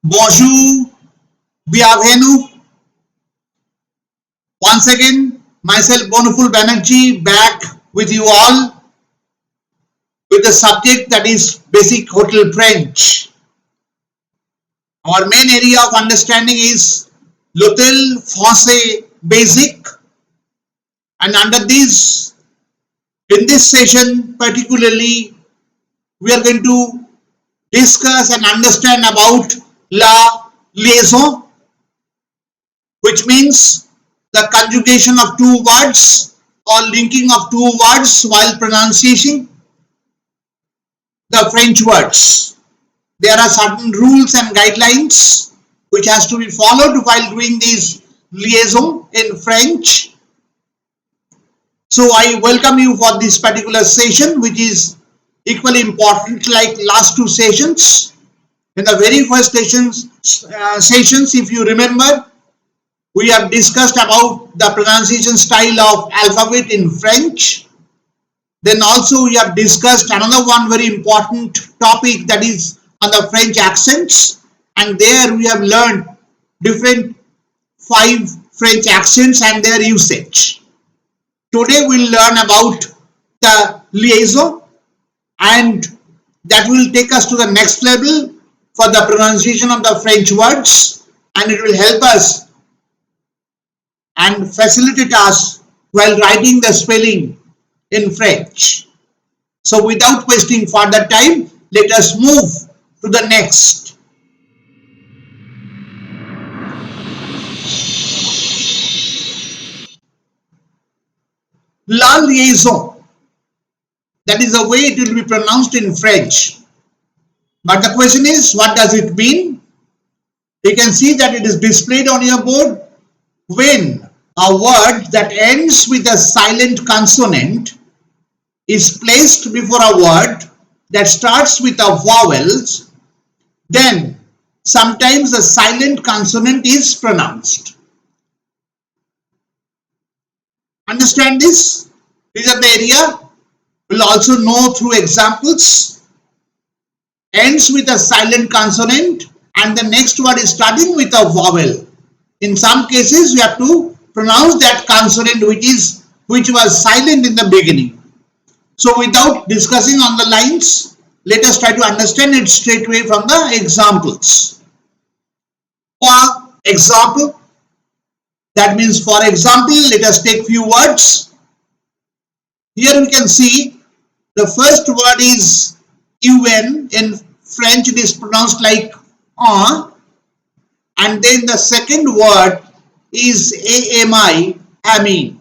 Bonjour, bienvenue. Once again, myself Boniful Banerjee back with you all with the subject that is basic hotel French. Our main area of understanding is l'hôtel français basic, and under this, in this session particularly, we are going to discuss and understand about la liaison, which means the conjugation of two words or linking of two words while pronouncing the French words. There are certain rules and guidelines which has to be followed while doing this liaison in French. So I welcome you for this particular session, which is equally important like last two sessions. In the very first sessions, if you remember, we have discussed about the pronunciation style of alphabet in French. Then also we have discussed another one very important topic, that is on the French accents, and there we have learned different 5 French accents and their usage. Today we'll learn about the liaison, and that will take us to the next level for the pronunciation of the French words, and it will help us and facilitate us while writing the spelling in French. So without wasting further time, let us move to the next. La liaison, that is the way it will be pronounced in French. But the question is, what does it mean? You can see that it is displayed on your board. When a word that ends with a silent consonant is placed before a word that starts with a vowels, then sometimes the silent consonant is pronounced. Understand this? These are the area. We'll also know through examples. Ends with a silent consonant and the next word is starting with a vowel. In some cases, we have to pronounce that consonant which was silent in the beginning. So without discussing on the lines, let us try to understand it straight away from the examples. For example, that means for example, let us take few words. Here we can see the first word is un. In French it is pronounced like un, and then the second word is ami, ami.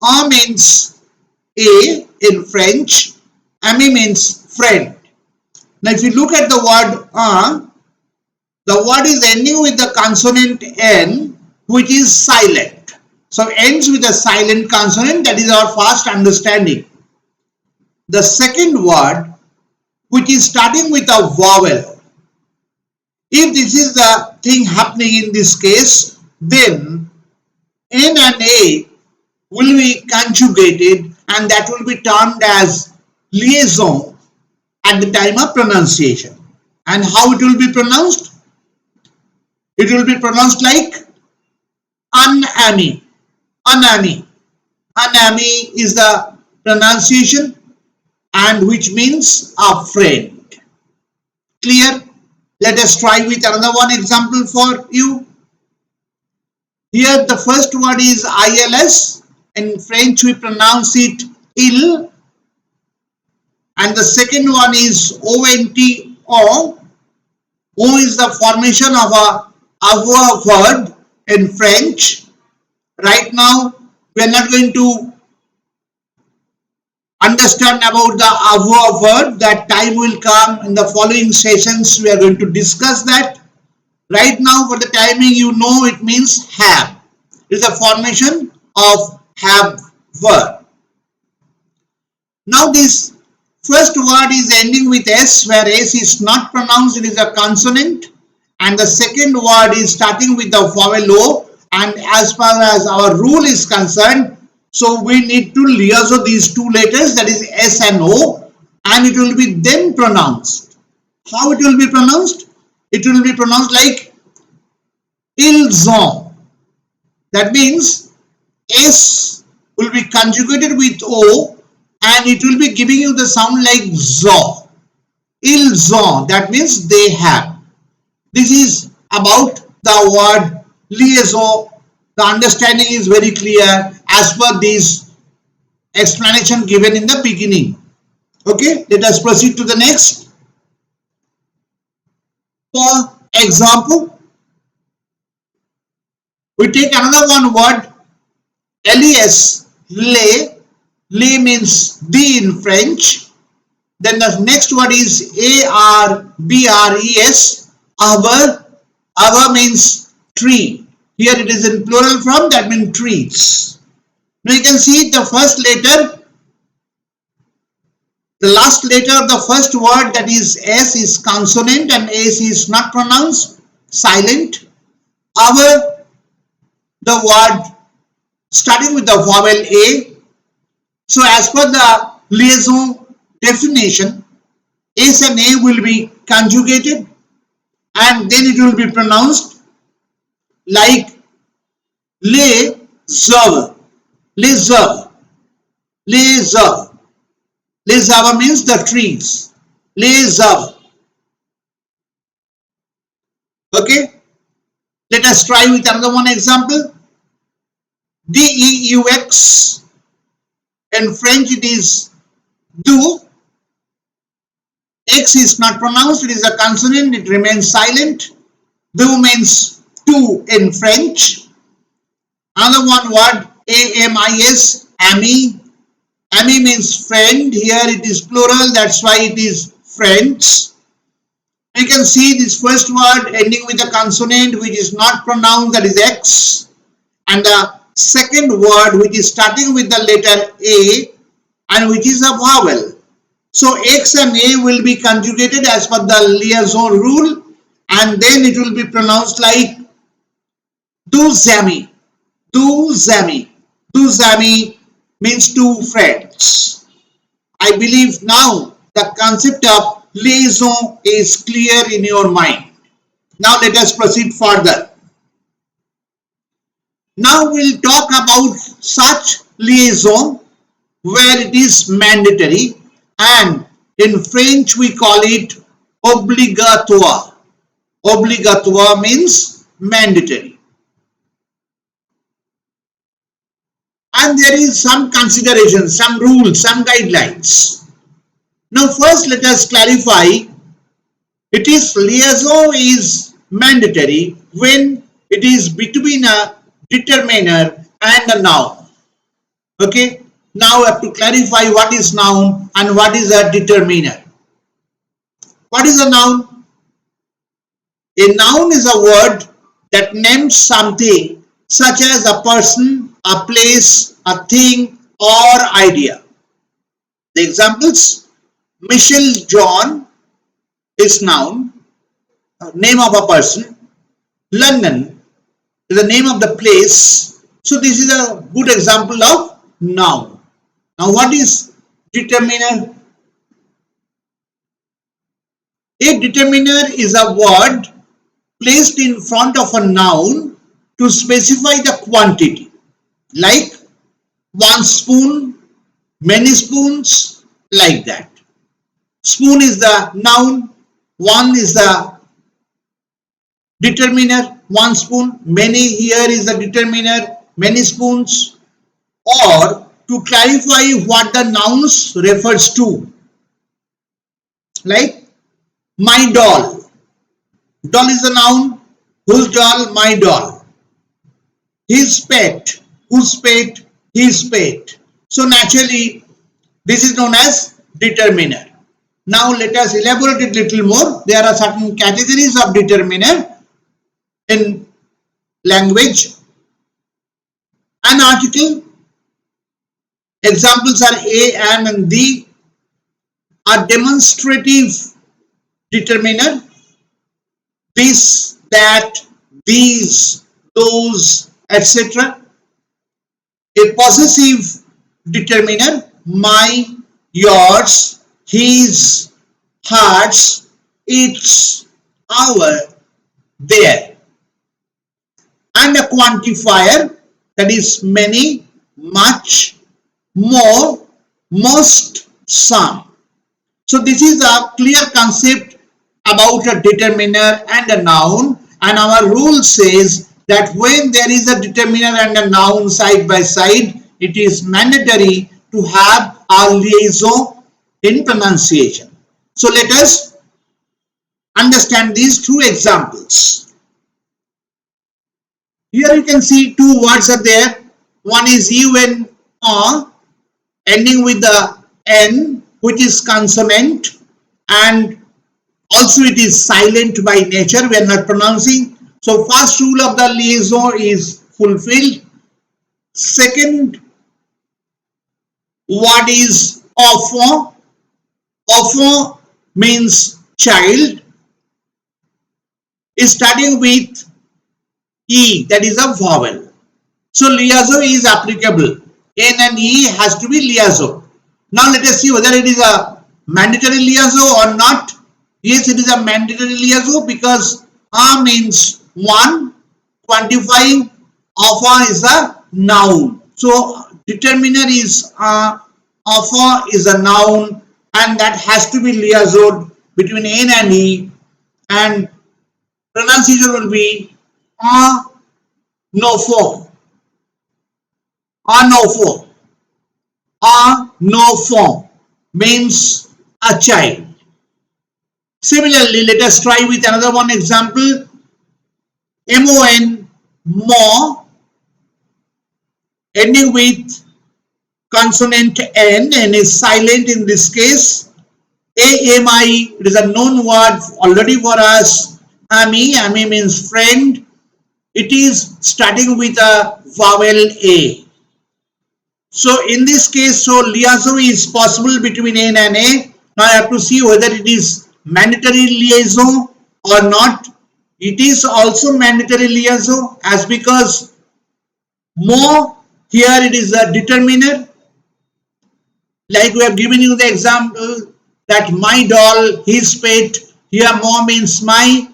Un means a in French, ami means friend. Now if you look at the word un, the word is ending with the consonant n, which is silent. So ends with a silent consonant, that is our first understanding. The second word, which is starting with a vowel. If this is the thing happening in this case, then N and A will be conjugated and that will be termed as liaison at the time of pronunciation. And how it will be pronounced? It will be pronounced like unami, unami. Unami is the pronunciation, and which means a friend. Clear? Let us try with another one example for you. Here the first word is ILS. In French we pronounce it il. And the second one is ONTO. O is the formation of a avoir word in French. Right now we are not going to understand about the avoir word. That time will come in the following sessions. We are going to discuss that. Right now for the timing, you know it means have. It is a formation of have verb. Now this first word is ending with S, where S is not pronounced, it is a consonant, and the second word is starting with the vowel O, and as far as our rule is concerned, so we need to liaison these two letters, that is S and O, and it will be then pronounced. How it will be pronounced? It will be pronounced like ils ont. That means S will be conjugated with O and it will be giving you the sound like zo. Ils ont. That means they have. This is about the word liaison. The understanding is very clear as per this explanation given in the beginning. Okay, let us proceed to the next. For example, we take another one word, les, les. Les means the in French. Then the next word is arbres, arbor. Arbor means tree. Here it is in plural form, that means trees. Now you can see the first letter, the last letter of the first word, that is S, is consonant and S is not pronounced, silent. Arbor, the word starting with the vowel A. So as per the liaison definition, S and A will be conjugated and then it will be pronounced like les arbres. Les arbres. Les arbres. Les arbres means the trees. Les arbres. Okay. Let us try with another one example. deux. In French it is do. X is not pronounced, it is a consonant, it remains silent. Do means two in French. Another one word, amis, ami. Ami means friend. Here it is plural, that's why it is friends. You can see this first word ending with a consonant which is not pronounced, that is X. And the second word which is starting with the letter A and which is a vowel. So X and A will be conjugated as per the liaison rule and then it will be pronounced like deux amis. Deux amis. Deux amis means two friends. I believe now the concept of liaison is clear in your mind. Now let us proceed further. Now we'll talk about such liaison where it is mandatory and in French we call it obligatoire. Obligatoire means mandatory. And there is some considerations, some rules, some guidelines. Now first let us clarify, it is liaison is mandatory when it is between a determiner and a noun. Okay, now we have to clarify what is noun and what is a determiner. What is a noun? A noun is a word that names something such as a person, a place, a thing or idea. The examples, Michelle John is noun, name of a person. London is the name of the place. So this is a good example of noun. Now what is determiner? A determiner is a word placed in front of a noun to specify the quantity, like one spoon, many spoons, like that. Spoon is the noun, one is the determiner, one spoon, many here is the determiner, many spoons, or to clarify what the nouns refers to, like my doll. Doll is a noun, whose doll? My doll. His pet, whose pet? His pet. So naturally this is known as determiner. Now let us elaborate it a little more. There are certain categories of determiner in language. An article, examples are a, an and the. A demonstrative determiner, this, that, these, those, etc. A possessive determiner, my, yours, his, hers. its, our, their. And a quantifier, that is many, much, more, most, some. So this is a clear concept about a determiner and a noun, and our rule says that when there is a determiner and a noun side by side, it is mandatory to have a liaison in pronunciation. So let us understand these two examples. Here you can see two words are there. One is UN or ending with the N, which is consonant, and also it is silent by nature. We are not pronouncing. So first rule of the liaison is fulfilled. Second word is enfant. Enfant means child. Is starting with E, that is a vowel. So liaison is applicable. N and E has to be liaison. Now let us see whether it is a mandatory liaison or not. Yes, it is a mandatory liaison because A means one, quantifying, of is a noun. So determiner is of is a noun, and that has to be liaisoned between N and E, and pronunciation will be no form. No form. No form means a child. Similarly, let us try with another one example. MON, more, ending with consonant N, and is silent in this case. AMI, it is a known word already for us. AMI means friend. It is starting with a vowel A. So in this case, so liaison is possible between N and A. Now I have to see whether it is mandatory liaison or not. It is also mandatory liaison, as because more, here it is a determiner. Like we have given you the example that my doll, his pet. Here more means my.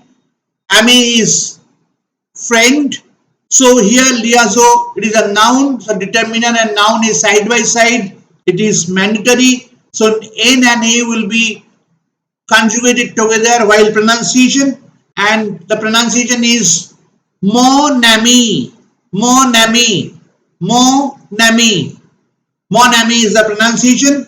Ami is friend. So here liaison, it is a noun. So determiner and noun is side by side. It is mandatory. So N and A will be conjugated together while pronunciation, and the pronunciation is mon ami, mon ami, mon ami. Mon ami is the pronunciation.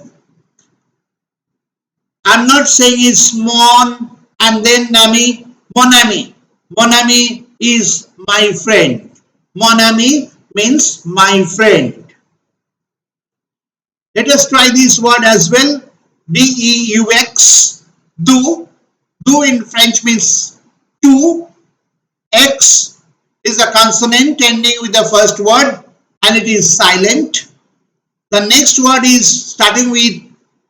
I'm not saying it's mon and then nami, mon ami. Mon ami is my friend. Mon ami means my friend. Let us try this word as well. DEUX, do. Do in French means to. X is a consonant ending with the first word, and it is silent. The next word is starting with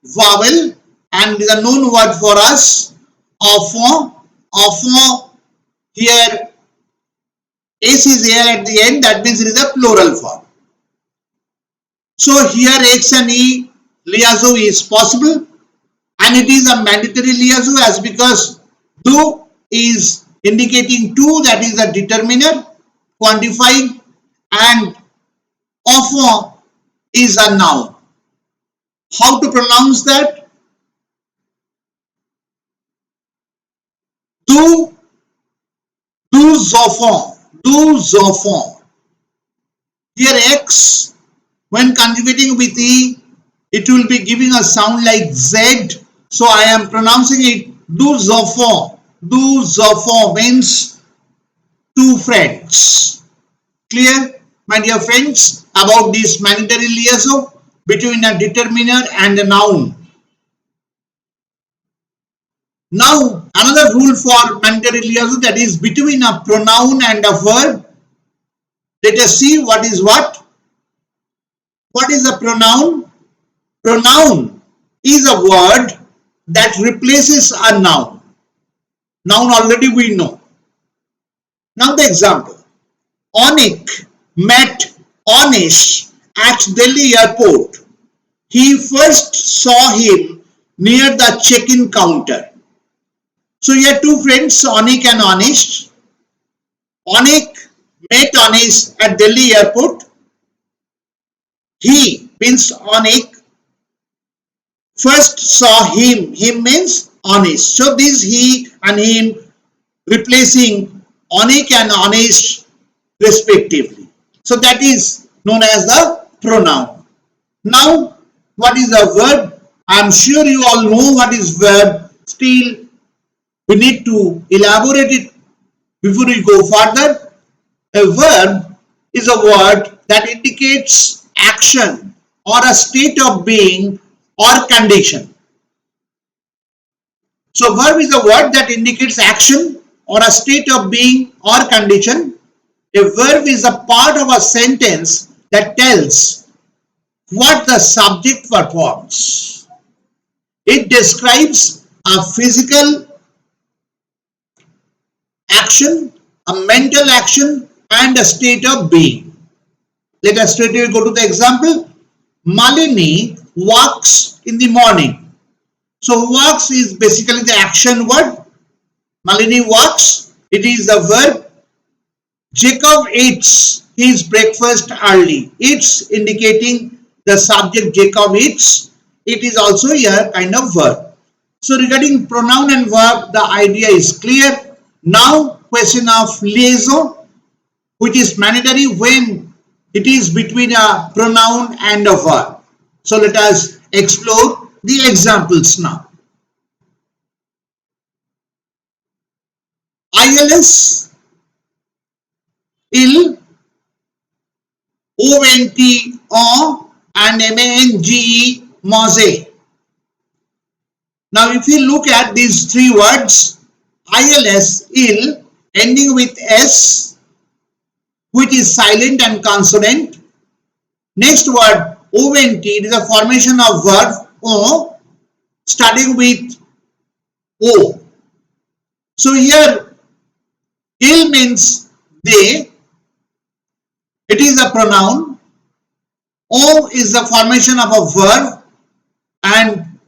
vowel and is a known word for us. Enfant. Enfant, here S is here at the end, that means it is a plural form. So here X and E liaison is possible, and it is a mandatory liaison as because do is indicating to, that is a determiner, quantifying, and enfant is a noun. How to pronounce that? Deux enfants. Deux enfants. Here X, when conjugating with E, it will be giving a sound like Z. So I am pronouncing it deux enfants. Deux enfants means two friends. Clear, my dear friends, about this mandatory liaison between a determiner and a noun. Now another rule for mandatory liaison, that is between a pronoun and a verb. Let us see what is what. What is a pronoun? Pronoun is a word that replaces a noun. Noun already we know. Now the example. Onik met Onish at Delhi airport. He first saw him near the check-in counter. So here two friends, Onik and Anish. Onik met Anish at Delhi airport. He means Onik first saw him. Him means Anish. So this he and him replacing Onik and Anish respectively. So that is known as the pronoun. Now what is a verb? I am sure you all know what is verb. Still we need to elaborate it before we go further. A verb is a word that indicates action or a state of being or condition. So verb is a word that indicates action or a state of being or condition. A verb is a part of a sentence that tells what the subject performs. It describes a physical action, a mental action, and a state of being. Let us straight away go to the example. Malini walks in the morning. So walks is basically the action word. Malini walks. It is a verb. Jacob eats his breakfast early. Eats indicating the subject Jacob eats. It is also a kind of verb. So regarding pronoun and verb, the idea is clear. Now question of liaison, which is mandatory when it is between a pronoun and a verb. So let us explore the examples now. ILS, ill, ONT, and MANGE, mange. Now if you look at these three words, ILS, ill, ending with S, which is silent and consonant. Next word, ONT, it is a formation of verb O, starting with O. So here, ill means they, it is a pronoun. O is the formation of a verb and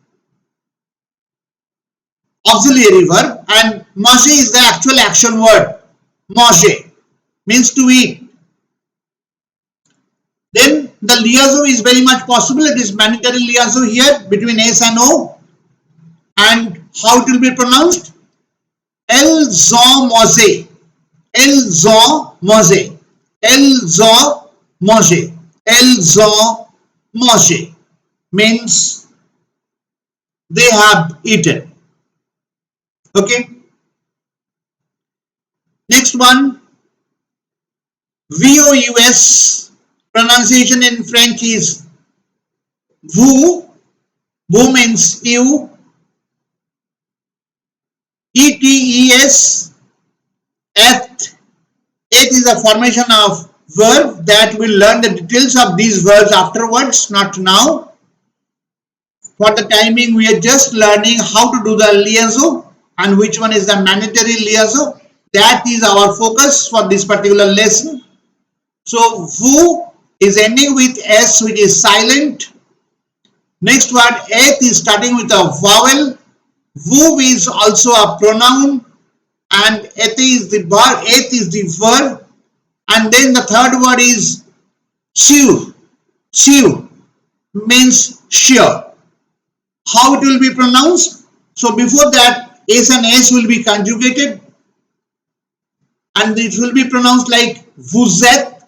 auxiliary verb, and mange is the actual action word. Mange means to eat. Then the liaison is very much possible. It is mandatory liaison here between S and O. And how it will be pronounced? Liaison mange. Liaison mange. Liaison mange. Liaison mange means they have eaten. Okay. Next one, VOUS, pronunciation in French is vous. Vous means you. ETES, et. Et is a formation of verb that we'll learn the details of these verbs afterwards, not now. For the timing, we are just learning how to do the liaison and which one is the mandatory liaison. That is our focus for this particular lesson. So, vous is ending with S, which is silent. Next word, et is starting with a vowel. Vous is also a pronoun, and et is the verb. Et is the verb, and then the third word is sûr. Sûr means sure. How it will be pronounced? So before that, S and S will be conjugated, and it will be pronounced like vous êtes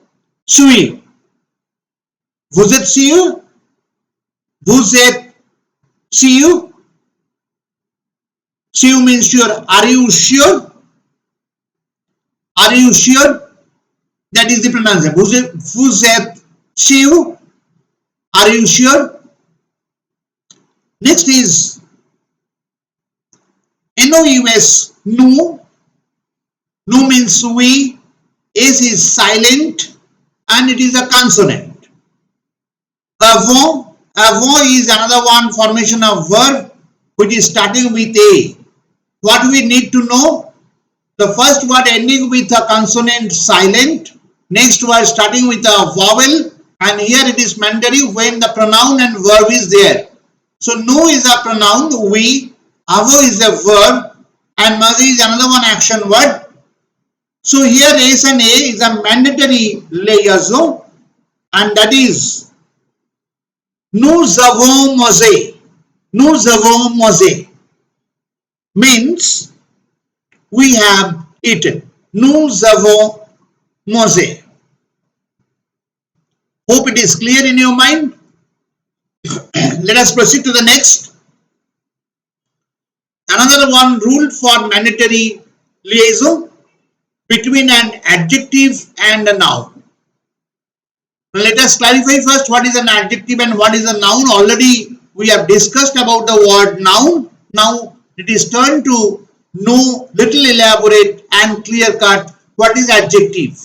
sûr. Vous êtes sûr? Vous êtes sûr? Sûr means sure. Are you sure? Are you sure? That is the pronunciation. Vous êtes sûr? Are you sure? Next is NOUS, nous. Nous means we. S is silent and it is a consonant. Avant, avant is another one formation of verb which is starting with A. What we need to know? The first word ending with a consonant silent, next word starting with a vowel, and here it is mandatory when the pronoun and verb is there. So nous is a pronoun, we, avant is a verb, and must is another one action word. So here S and A is a mandatory liaison, and that is nous avons mangé. Nous avons mangé means we have eaten. Nous avons mangé. Hope it is clear in your mind. Let us proceed to the next. Another one rule for mandatory liaison between an adjective and a noun. Let us clarify first what is an adjective and what is a noun. Already we have discussed about the word noun. Now it is turn to know little elaborate and clear cut what is adjective,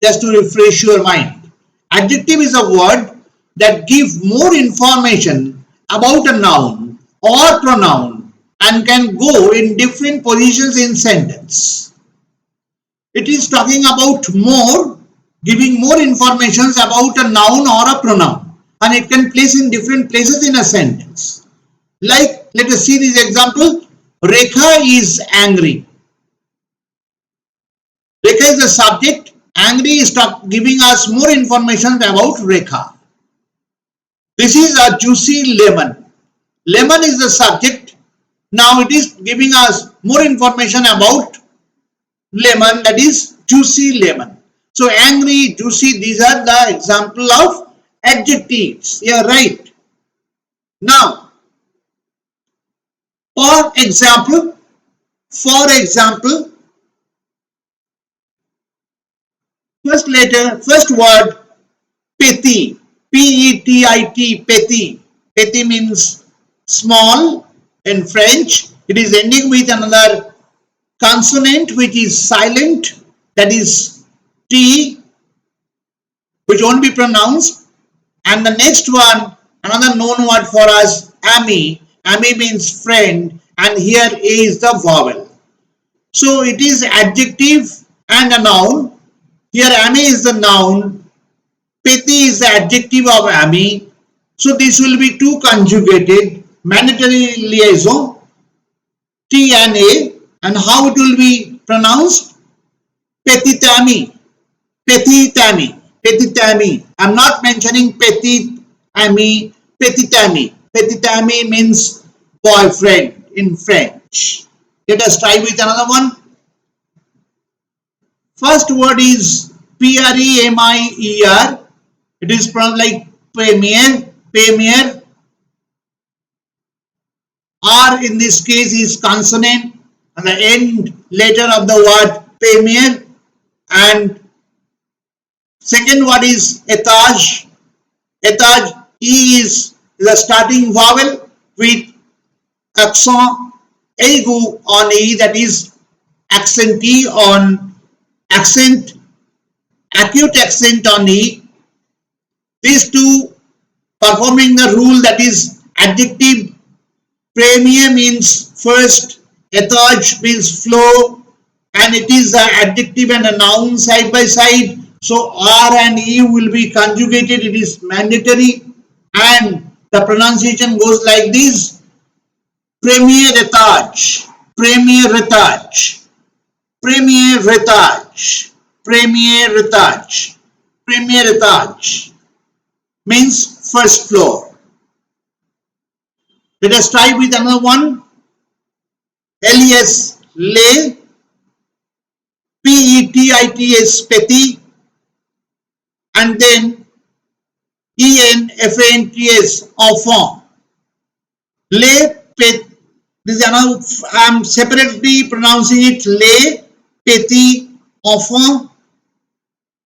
just to refresh your mind. Adjective is a word that gives more information about a noun or pronoun and can go in different positions in sentence. It is talking about more, giving more information about a noun or a pronoun, and it can place in different places in a sentence. Like, let us see this example. Rekha is angry. Rekha is the subject. Angry is giving us more information about Rekha. This is a juicy lemon. Lemon is the subject. Now it is giving us more information about lemon, that is juicy lemon. So angry, juicy, these are the example of adjectives. You are right. Now, for example, first word petit, P-E-T-I-T, petit. Petit means small in French. It is ending with another consonant which is silent, that is T, which won't be pronounced. And the next one, another known word for us, ami. Ami means friend, and here A is the vowel. So it is adjective and a noun. Here ami is the noun, petit is the adjective of ami. So this will be two conjugated, mandatory liaison, T and A. And how it will be pronounced? Petitami. Petitami. Petitami. I am not mentioning petit ami. Petitami. Petitami means boyfriend in French. Let us try with another one. First word is P-R-E-M-I-E-R. It is pronounced like premier. Premier. R in this case is consonant. And the end letter of the word premier, and second word is etage. Etage, E is the starting vowel with accent aigu on E, that is accent E on accent, acute accent on E. These two performing the rule, that is adjective. Premier means first, etage means flow, and it is an adjective and a noun side by side. So R and E will be conjugated. It is mandatory, and the pronunciation goes like this: premier etage, premier etage, premier etage, premier etage, premier etage means first floor. Let us try with another one. L-E-S, lay, P-E-T-I-T-S, petit, and then E-N-F-A-N-T-S, enfant. Lay, pet, this is another, I am separately pronouncing it, lay, petit, enfant.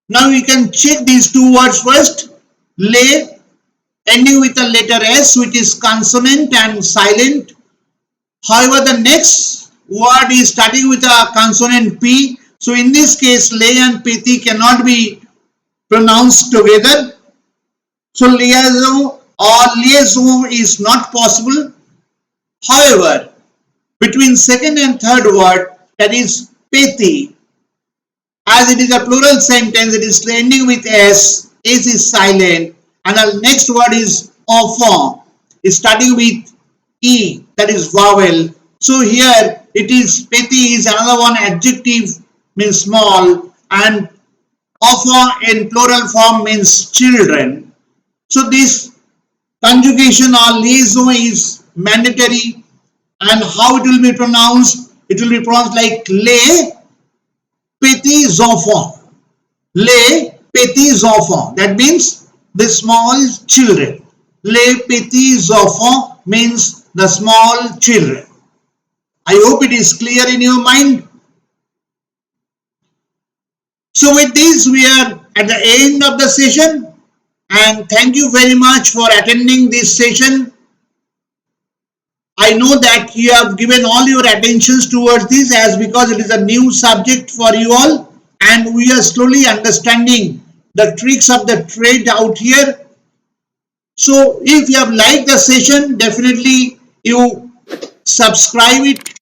Now you can check these two words first. Lay, ending with a letter S, which is consonant and silent. However, the next word is starting with a consonant P. So in this case, lay and petit cannot be pronounced together. So liaison or liaison is not possible. However, between second and third word, that is petit, as it is a plural sentence, it is ending with S. S is silent, and the next word is enfant, is starting with E, that is vowel. So here it is petit is another one adjective means small, and enfant in plural form means children. So this conjugation or liaison is mandatory, and how it will be pronounced? It will be pronounced like les petits enfants. Les petits enfants. That means the small children. Les petits enfants means the small children. I hope it is clear in your mind. So with this, we are at the end of the session, and thank you very much for attending this session. I know that you have given all your attentions towards this, as because it is a new subject for you all, and we are slowly understanding the tricks of the trade out here. So if you have liked the session, definitely you subscribe it,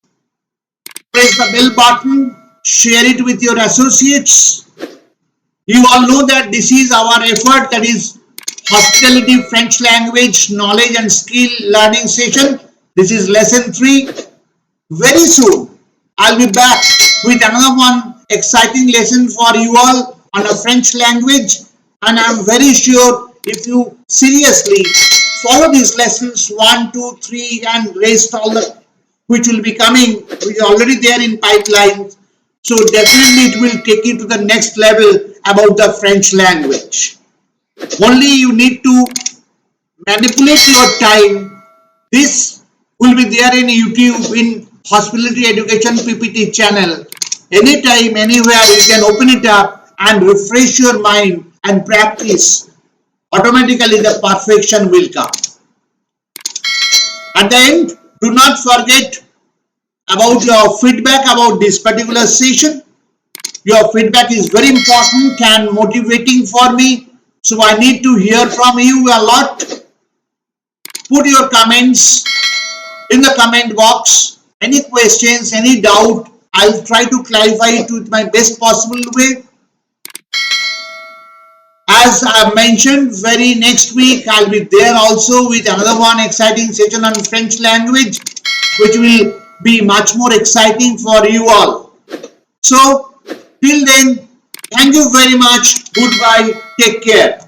press the bell button, share it with your associates. You all know that this is our effort, that is Hospitality French Language Knowledge and Skill Learning Session. This is lesson 3. Very soon I'll be back with another one exciting lesson for you all on a French language, and I'm very sure if you seriously follow these lessons 1, 2, 3 and rest all the which will be coming, which is already there in pipeline. So definitely it will take you to the next level about the French language. Only you need to manipulate your time. This will be there in YouTube in Hospitality Education PPT channel. Anytime, anywhere you can open it up and refresh your mind and practice. Automatically the perfection will come. At the end, do not forget about your feedback about this particular session. Your feedback is very important and motivating for me. So I need to hear from you a lot. Put your comments in the comment box. Any questions, any doubt, I'll try to clarify it with my best possible way. As I mentioned, very next week I'll be there also with another one exciting session on French language, which will be much more exciting for you all. So till then, thank you very much. Goodbye. Take care.